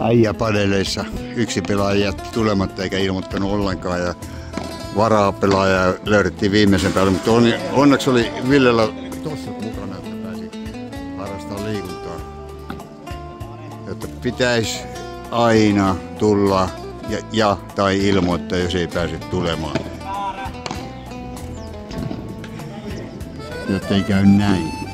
äijäpadeleissa yksi pelaaja jätti tulematta eikä ilmoittanut ollenkaan ja varapelaaja löydettiin viimeisen päälle, mutta onneksi oli Villellä tuossa mukana, että pääsi harrastamaan liikuntaa. Jotta pitäisi aina tulla tai ilmoittaa, jos ei pääse tulemaan. Jotta ei käy näin.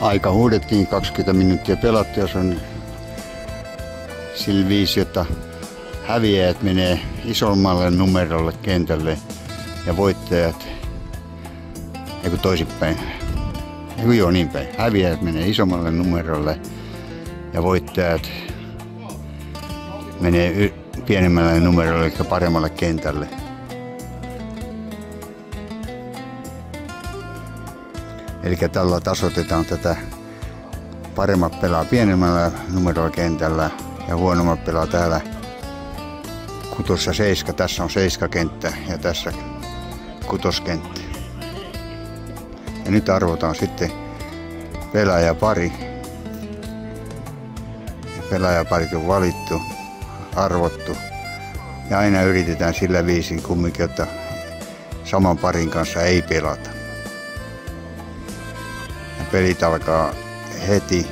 Aika huudettiin 20 minuuttia pelattu, jos on sillä viisi, että häviäjät menee isommalle numerolle kentälle ja voittajat, eiku toisinpäin, joo niin päin, häviäjät menee isommalle numerolle ja voittajat menee pienemmälle numerolle eli paremmalle kentälle. Eli tällä tasoitetaan tätä, paremmat pelaa pienemmällä numerolla kentällä ja huonommat pelaa täällä 6 ja 7. Tässä on 7 kenttä ja tässä 6 kenttä. Ja nyt arvotaan sitten pelaajapari. Pelaajaparit on valittu, arvottu ja aina yritetään sillä viisin kumminkin, että saman parin kanssa ei pelata. Pelit alkaa heti,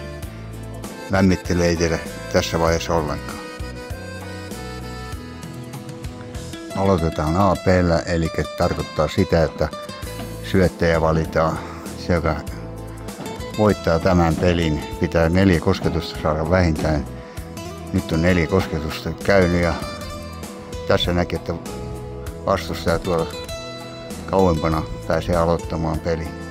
lämmittely ei tehdä tässä vaiheessa ollenkaan. Aloitetaan AP:llä, eli tarkoittaa sitä, että syöttäjä valitaan. Se, joka voittaa tämän pelin, pitää 4 kosketusta saada vähintään. Nyt on 4 kosketusta käynyt ja tässä näkee, että vastustaja tuolla kauempana pääsee aloittamaan pelin.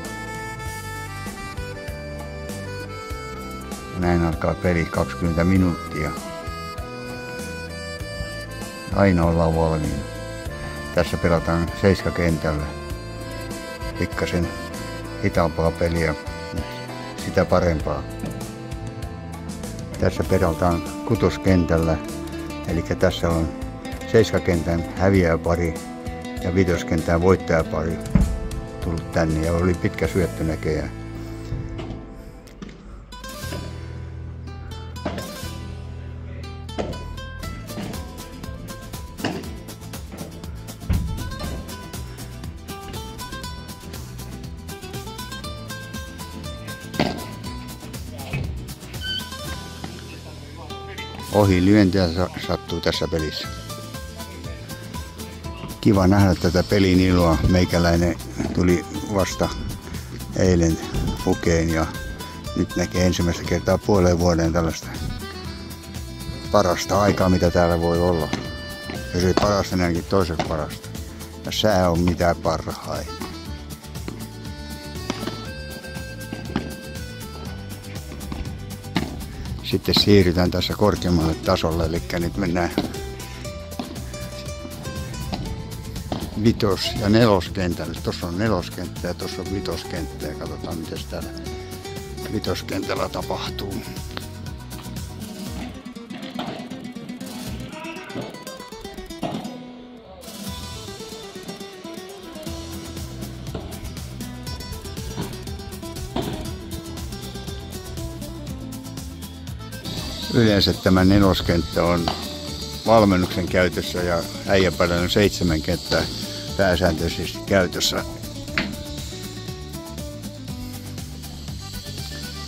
Näin alkaa peli 20 minuuttia. Aina ollaan valmiina. Tässä pelataan 7 kentällä. Pikkasen hitaampaa peliä, sitä parempaa. Tässä pelataan 6 kentällä. Eli tässä on 7 kentän häviäjäpari ja 5 kentän voittajapari tullut tänne ja oli pitkä syöttö näköjään. Ohi lyöntiä sattuu tässä pelissä. Kiva nähdä tätä pelin iloa. Meikäläinen tuli vasta eilen Pukeen ja nyt näkee ensimmäistä kertaa puoleen vuoden tällaista parasta aikaa, mitä täällä voi olla. Jos ei parasta, niin ainakin toiseksi parasta. Ja sää on mitä parhain. Sitten siirrytään tässä korkeammalle tasolle, eli nyt mennään 5- ja 4-kentälle. Tuossa on 4-kenttä ja tuossa on 5-kenttä ja katsotaan miten täällä 5-kentällä tapahtuu. Yleensä tämä 4-kenttä on valmennuksen käytössä ja äijäpäivällä on 7 kenttää pääsääntöisesti käytössä.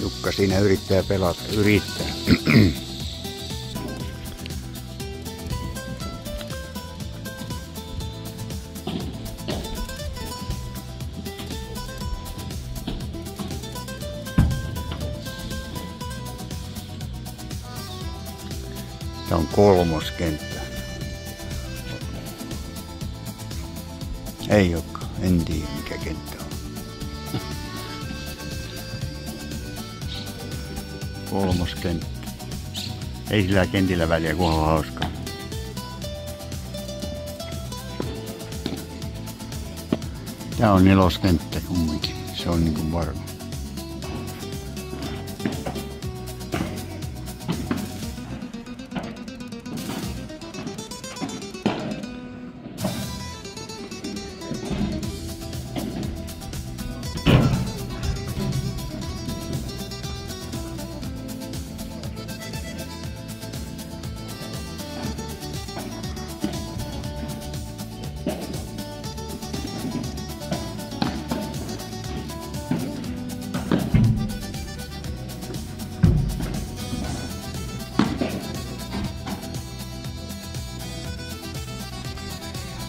Jukka siinä yrittää pelata, yrittää. Tämä on kolmoskenttä. Ei olekaan, en tiedä mikä kenttä on. Kolmoskenttä. Ei sillä kentillä väliä, kun on hauskaa. Tää on neloskenttä kumminkin, se on niinku varma.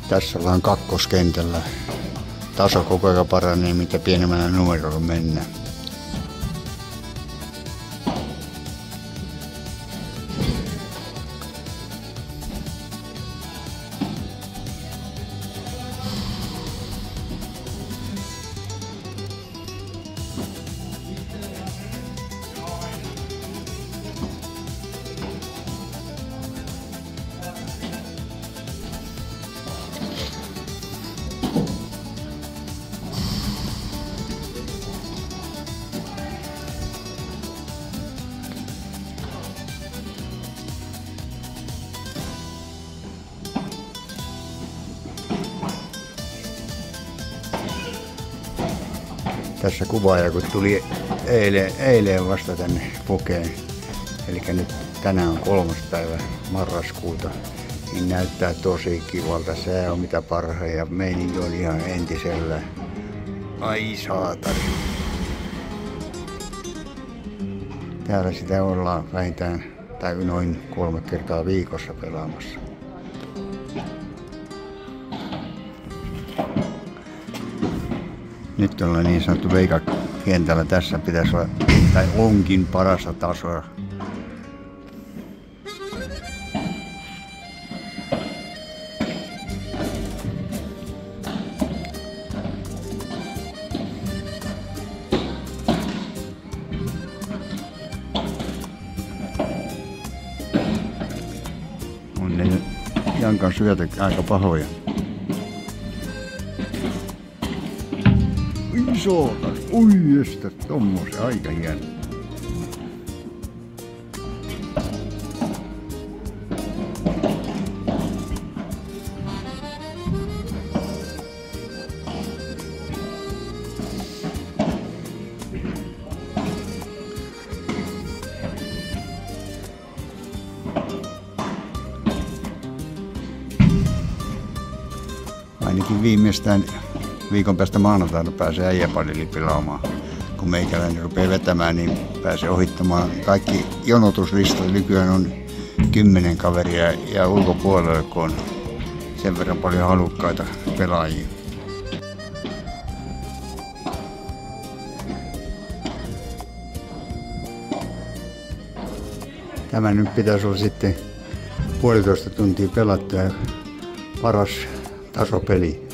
Tässä ollaan kakkoskentällä. Taso koko ajan paranee, mitä pienemmällä numerolla mennään. Tässä kuvaaja, kun tuli eilen vasta tänne Pokeen, eli nyt tänään on 3. päivä marraskuuta, niin näyttää tosi kivalta. Sää on mitä parhain ja meininki on ihan entisellä. Ai saatari. Täällä sitä ollaan vähintään tai noin 3 kertaa viikossa pelaamassa. Nyt ollaan niin sanottu veikakentällä. Tässä pitäisi olla, tai onkin parasta tasoa. On ne Jankan syöt aika pahoja. Ui, estä tommosen, aika hieno. Ainakin viimeistään viikon päästä maanantaina pääsee äijäpalli pelaamaan. Kun meikäläinen rupeaa vetämään, niin pääsee ohittamaan. Kaikki jonotuslistat nykyään on 10 kaveria ja ulkopuolella, kun on sen verran paljon halukkaita pelaajia. Tämä nyt pitäisi olla sitten 1,5 tuntia pelattu ja paras tasopeli.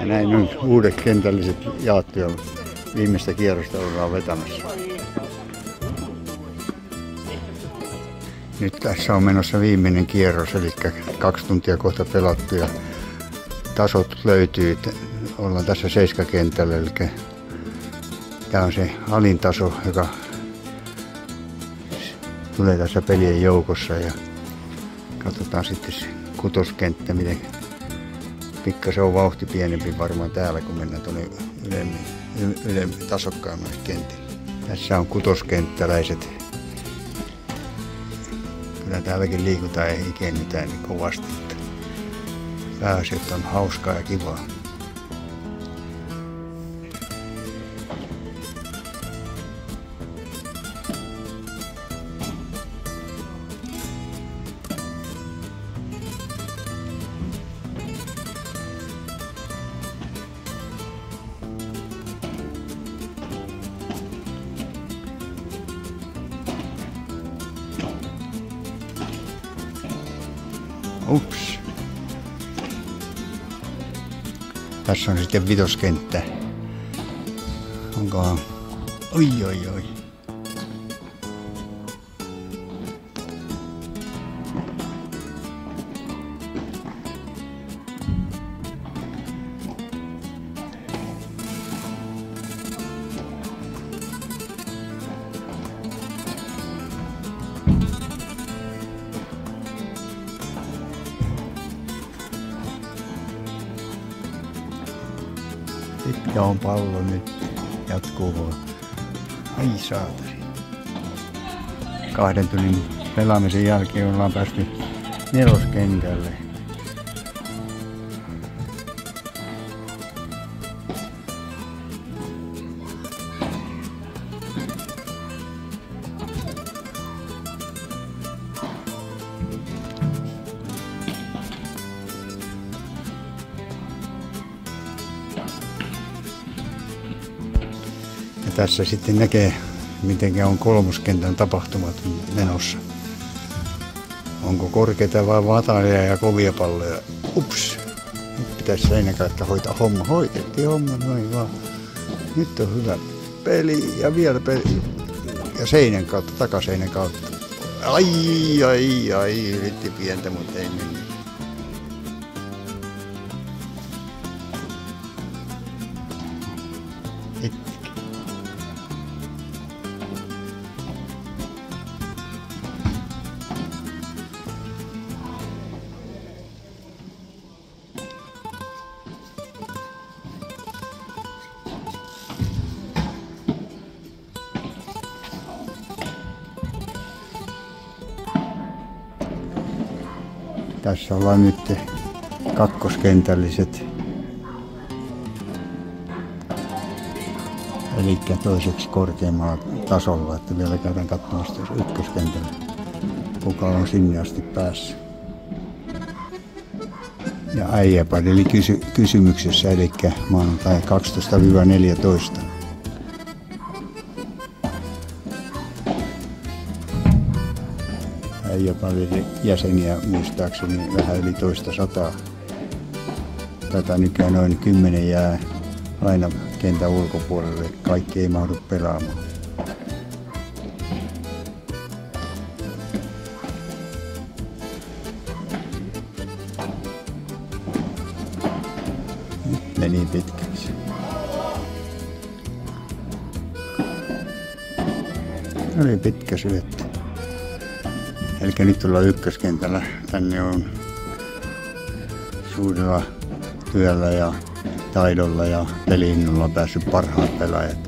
näin on uudet kentälliset jaettu ja viimeistä kierrosta ollaan vetämässä. Nyt tässä on menossa viimeinen kierros, eli 2 tuntia kohta pelattu ja tasot löytyy. Ollaan tässä 7-kentällä, eli tämä on se alin taso, joka tulee tässä pelien joukossa. Ja katsotaan sitten se 6. kenttä, miten pikkasen on vauhti pienempi varmaan täällä, kun mennään tuonne ylemmin tasokkaammalle kentille. Tässä on 6-kenttäläiset. Kyllä täälläkin liikutaan ja ikennytään niin kovasti. Pääasiat on hauskaa ja kivaa. Ups. Tässä on sitten 5. kenttä. Onkohan? Oi. Pitkä on pallo nyt, jatkuu vaan. Ai saatari. 2 tunnin pelaamisen jälkeen ollaan päästy 4. kentälle. Tässä sitten näkee, miten on 3. kentän tapahtumat menossa. Onko korkeita vai matalia ja kovia palloja? Ups! Nyt pitäisi seinän kautta hoitaa homma. Hoitettiin homma noin vaan. Nyt on hyvä peli ja vielä peli. Ja seinän kautta, takaseinän kautta. Ai, yritti pientä, mutta ei mennyt. Tässä ollaan nyt 2-kentälliset. Eli toiseksi korkeammalla tasolla, että vielä käydään katsomassa 1. kentällä, kuka on sinne asti päässyt. Ja äijäpadeli kysymyksessä, eli maanantai 12-14. Äijäpadelin jäseniä muistaakseni vähän yli 200. Tätä nykyään noin 10 jää aina kentän ulkopuolelle. Kaikki ei mahdu pelaamaan. Nyt meni pitkäksi. Oli pitkä syöttö. Eli nyt ollaan 1. kentällä. Tänne on suurella työllä ja taidolla ja peli-innolla päässyt parhaat pelaajat.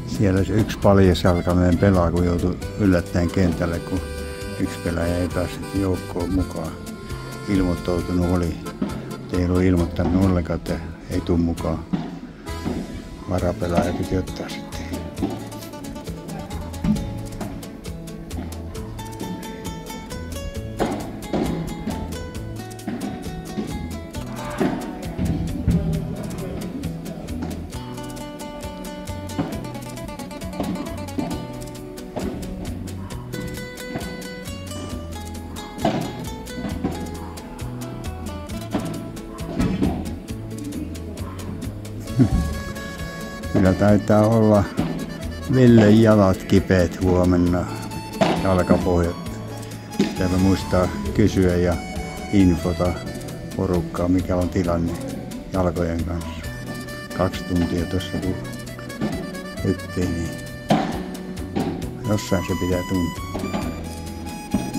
Siellä se yksi paljasalkainen pelaa, kun joutui yllättäen kentälle, kun yksi pelaaja ei päässyt joukkoon mukaan. Ilmoittautunut oli, ei ollut ilmoittanut ollenkaan, että ei tule mukaan. Varapelaaja piti ottaa sitten. Meillä taitaa olla Villen jalat kipeät huomenna, jalkapohjat. Täällä muistaa kysyä ja infota porukkaa, mikä on tilanne jalkojen kanssa. 2 tuntia tuossa kun ettei niin. Jossain se pitää tuntua.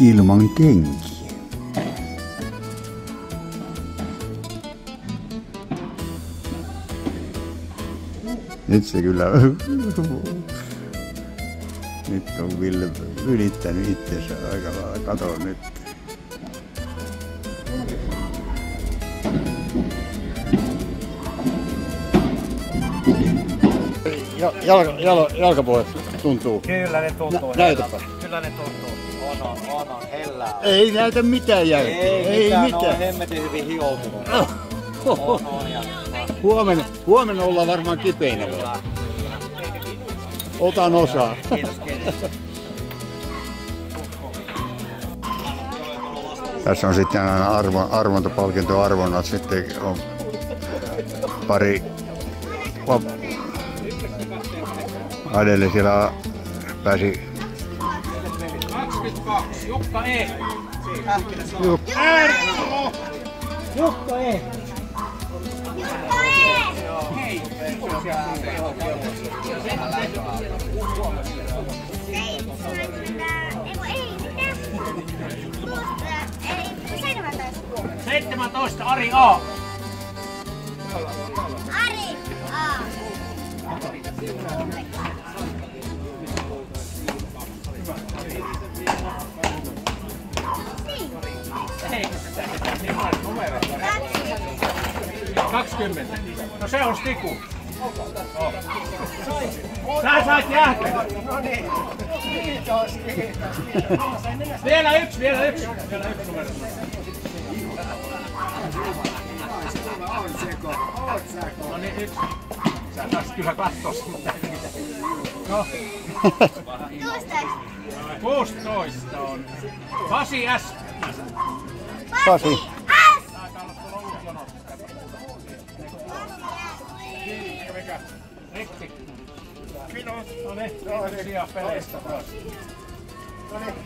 Ilman kenkiä. Nyt se kyllä... Nyt on Ville ylittänyt itsensä aika lailla. Kato nyt. Jalkapuolet tuntuu. Kyllä ne tuntuu. Näytäpä. Kyllä ne tuntuu. On hellää. Ei näytä mitään jälkeä. Ei mitään. On hemmetin hyvin hioutunut. On ja... Huomenna ollaan varmaan kipeinä. Otan osaa. Kiitos. Tässä on sitten aina arvontapalkintoarvonnat. Sitten on pari Adelle siellä pääsi 22. Jukka E. Jukka E. Hei. Ei, 17 Ari A. Ari A. Numero. 20. No se on Stiku. Sä sait jäähdä. No niin. Kiitos. Vielä yksi numero. No niin, yksi. Sä taas kyllä kattoo sitä. No. 16 on. Pasi S. Pasi. Rikki. No niin, kiitoksia peleistä taas. No niin.